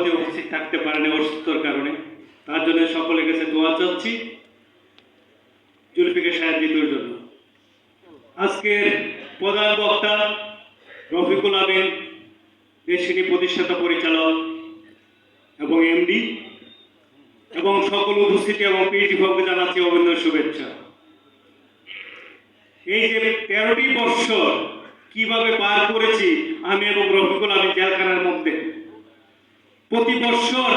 সভাপতি উপস্থিত থাকতে পারেন অসুস্থতার কারণে, তার জন্য সকলের কাছে দোয়া চাচ্ছি জুলফিকার সাহেব জিতুর জন্য। আজকের প্রধান বক্তা রফিকুল আমিন, দেশিনী প্রতিষ্ঠাতা পরিচালক এবং এমডি, এবং সকল উপস্থিতি এবং পিএইচডি ভক্তকে জানাচ্ছি অভিনন্দন শুভেচ্ছা। এই যে 13টি বৎসর কিভাবে পার করেছি আমি এবং রফিকুল আমিন জেলখানার মধ্যে, প্রতি বৎসর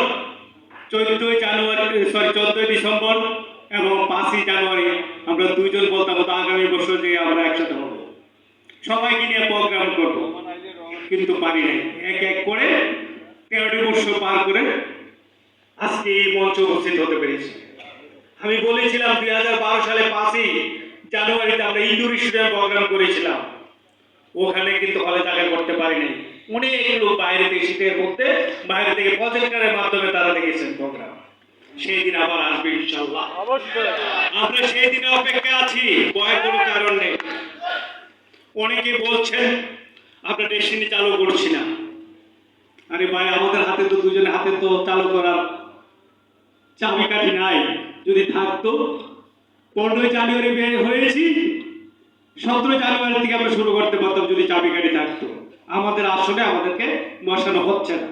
14 ডিসেম্বর এবং 5ই জানুয়ারি আমরা দুইজন বলতাম আগামী বছর যে আমরা একসাথে হব, সবাইকে নিয়ে প্রোগ্রাম করব, কিন্তু পারি নাই। এক এক করে 13টি বৎসর পার করে আজকে এই মঞ্চে উপস্থিত হতে পেরেছি। আমি বলেছিলাম 2012 সালে 5ই জানুয়ারিতে আমরা ইনডোর স্টেডিয়াম প্রোগ্রাম করেছিলাম, ওখানে কিন্তু হলে জায়গা করতে পারি নাই। অনেক লোক বাইরে থেকে, শীতের মধ্যে বাইরে থেকে প্রজেক্টরের মাধ্যমে তারা দেখেছেন প্রোগ্রাম। সেই দিন আবার আসবে ইনশাআল্লাহ, আমরা সেই দিনে অপেক্ষা আছি, ভয়ের কোনো কারণ নেই। অনেকে বলছেন আমরা ডেস্টিনি চালু করছি না। আরে ভাই, আমাদের হাতে তো দুজনের হাতে তো চালু করার চাবিকাঠি নাই। যদি থাকতো 15 জানুয়ারি বের হয়েছি, 17 জানুয়ারি থেকে আমরা শুরু করতে পারতাম যদি চাবিকাঠি থাকতো। আমাদের আসলে আমাদেরকে বসানো হচ্ছে না।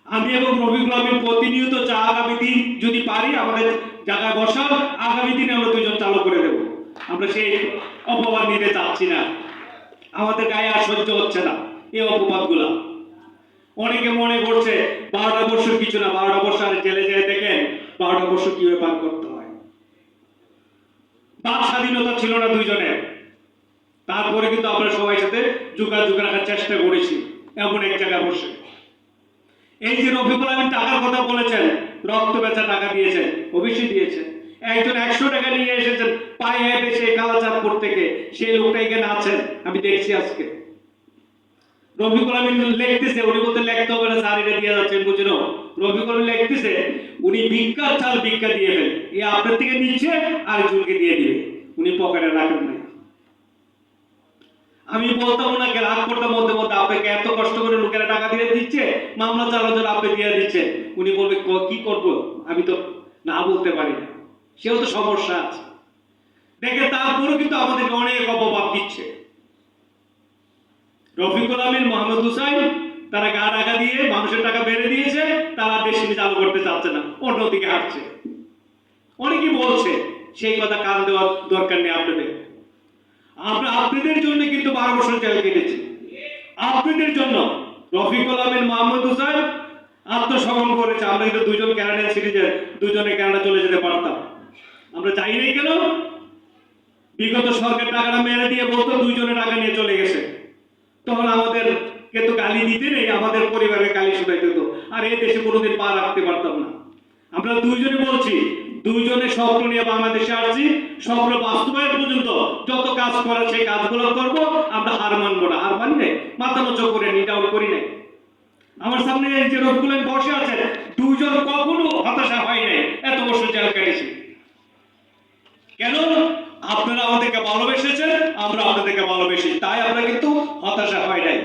আমি এবং রফিকুল আমিন প্রতিনিয়ত আগামী দিন যদি পারি আমাদের জায়গায় বসাও, আগামী দিনে আমরা দুজন চালু করে দেব। আমরা সেই অপবাদ নিতে চাচ্ছি না, আমাদের গায়ে আর সহ্য হচ্ছে না এই অপবাদগুলা। অনেকে মনে করছে 12টা বছর কিছু না, 12টা বছর আর জেলে যেয়ে দেখেন 12টা বছর কিভাবে পার করতে হয়। বাক স্বাধীনতা ছিল না দুইজনের, তারপরে কিন্তু আমরা সবাই সাথে যোগাযোগ রাখার চেষ্টা করেছি এমন এক জায়গায় বসে। এই যে রফিকুল আমিন টাকার কথা বলেছেন, রক্ত বেচা টাকা দিয়েছেন, অবশ্যই দিয়েছেন। একজন 100 টাকা নিয়ে এসেছেন পায়ে বেশে কালাচাঁদপুর থেকে, সেই লোকটা এখানে আছেন, আমি দেখছি আজকে। রফিকুল আমিন লিখতেছে, উনি বলতে লিখতে হবে না স্যার, এটা দিয়ে যাচ্ছেন বুঝলো। রফিকুল আমিন লিখতেছে উনি ভিক্ষার চাল ভিক্ষা দিয়ে দেন, এ আপনার থেকে নিচ্ছে আর একজনকে দিয়ে দিবে, উনি পকেটে রাখেন নাই। আমি বলতাম ওনাকে, রাগ করতাম মধ্যে মধ্যে, আপনাকে এত কষ্ট করে লোকেরা টাকা দিয়ে দিচ্ছে, মামলা চালানোর জন্য আপনি দিয়ে দিচ্ছে। উনি বলবে কি করব, আমি তো না বলতে পারি না, সেও তো সমস্যা আছে। দেখে তারপরেও কিন্তু আমাদেরকে অনেক অপবাদ দিচ্ছে। রফিকুল আমিন, মোহাম্মদ হুসাইন, তারা গা টাকা দিয়ে মানুষের টাকা বেড়ে দিয়েছে, তারা দেশ চালু করতে চাচ্ছে না, অন্যদিকে হাঁটছে। অনেকেই বলছে, সেই কথা কান দেওয়ার দরকার নেই আপনাদের। আমরা আপনাদের জন্য কিন্তু 12 বছর জেল কেটেছি, আপনাদের জন্য। রফিকুল আমিন, মোহাম্মদ হুসাইন আত্মসমর্পণ করেছে। আমরা কিন্তু দুজন ক্যানাডিয়ান সিটিজেন, দুজনে কানাডা চলে যেতে পারতাম, আমরা চাই নাই কেন? বিগত সরকার টাকাটা মেরে দিয়ে বলতো দুইজনে টাকা নিয়ে চলে গেছে, তখন আমাদের কিন্তু গালি দিতে নেই, আমাদের পরিবারের গালি শুধাইতে হতো, আর এই দেশে কোনোদিন পা রাখতে পারতাম না। আমরা দুইজনে বলছি, দুইজনে স্বপ্ন নিয়ে বাংলাদেশে আসছি, স্বপ্ন বাস্তবায়ন পর্যন্ত যত কাজ করার সেই কাজগুলো করব, আমরা হার মানবো না। হার মানি নাই, মাথা নচ করে নি, ডাউন করি নাই। আমার সামনে এই যে রফিকুল আমিন বসে আছেন, দুইজন কখনো হতাশা হয় নাই, এত বছর জেল কেটেছি। কেন? আপনারা আমাদেরকে ভালোবেসেছেন, আমরা আপনাদেরকে ভালোবেসি, তাই আমরা কিন্তু হতাশা হয় নাই।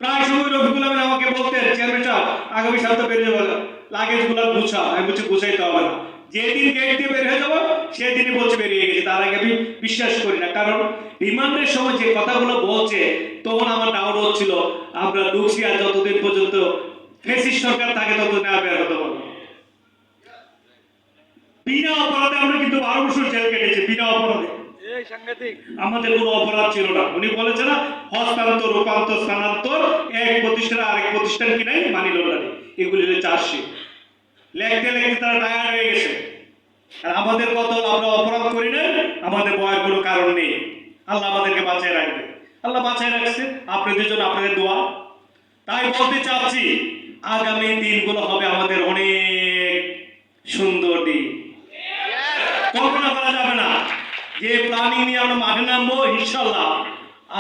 প্রায় সময় রফিকুল আমিন আমাকে বলতেন, চেয়ারম্যান সাহেব আগামী সপ্তাহে বেরিয়ে যাবো, লাগেজ গুলা গুছা। আমি বলছি গুছাইতে হবে না, যেদিন গেট দিয়ে বের হয়ে যাবো সেদিনই বলছে বেরিয়ে গেছে। তার আগে আমি বিশ্বাস করি না, কারণ রিমান্ডের সময় যে কথাগুলো বলছে তখন আমার ডাউট হচ্ছিল আমরা ঢুকছি, আর যতদিন পর্যন্ত ফ্যাসিস্ট সরকার থাকে ততদিন আর বের হতে পারবো। বিনা অপরাধে আমরা কিন্তু 12 বছর জেল কেটেছি, বিনা অপরাধে। আমাদের কোনো অপরাধ ছিল না। উনি বলেছে না, হস্তান্তর, রূপান্তর, স্থানান্তর, এক প্রতিষ্ঠান আরেক প্রতিষ্ঠান কি নাই, মানি লন্ডারিং, এগুলি চার্জশিট লিখতে লিখতে তারা টায়ার্ড হয়ে গেছে। আর আমাদের কত, আমরা অপরাধ করি না, আমাদের ভয়ের কোনো কারণ নেই। আল্লাহ আমাদেরকে বাঁচিয়ে রাখবে, আল্লাহ বাঁচিয়ে রাখছে আপনাদের জন্য, আপনাদের দোয়া। তাই বলতে চাচ্ছি আগামী দিনগুলো হবে আমাদের অনেক সুন্দর দিন, কল্পনা করা যাবে না। যে প্ল্যানিং নিয়ে আমরা মাঠে নামবো ইনশাল্লাহ,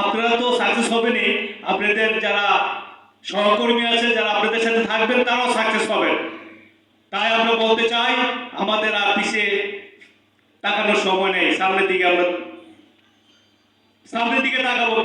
আপনারা তো সাকসেস হবেনই, আপনাদের যারা সহকর্মী আছে, যারা আপনাদের সাথে থাকবেন, তারাও সাকসেস হবেন। তাই আমরা বলতে চাই আমাদের আর পিছিয়ে তাকানোর সময় নেই, সামনের দিকে তাকাবো।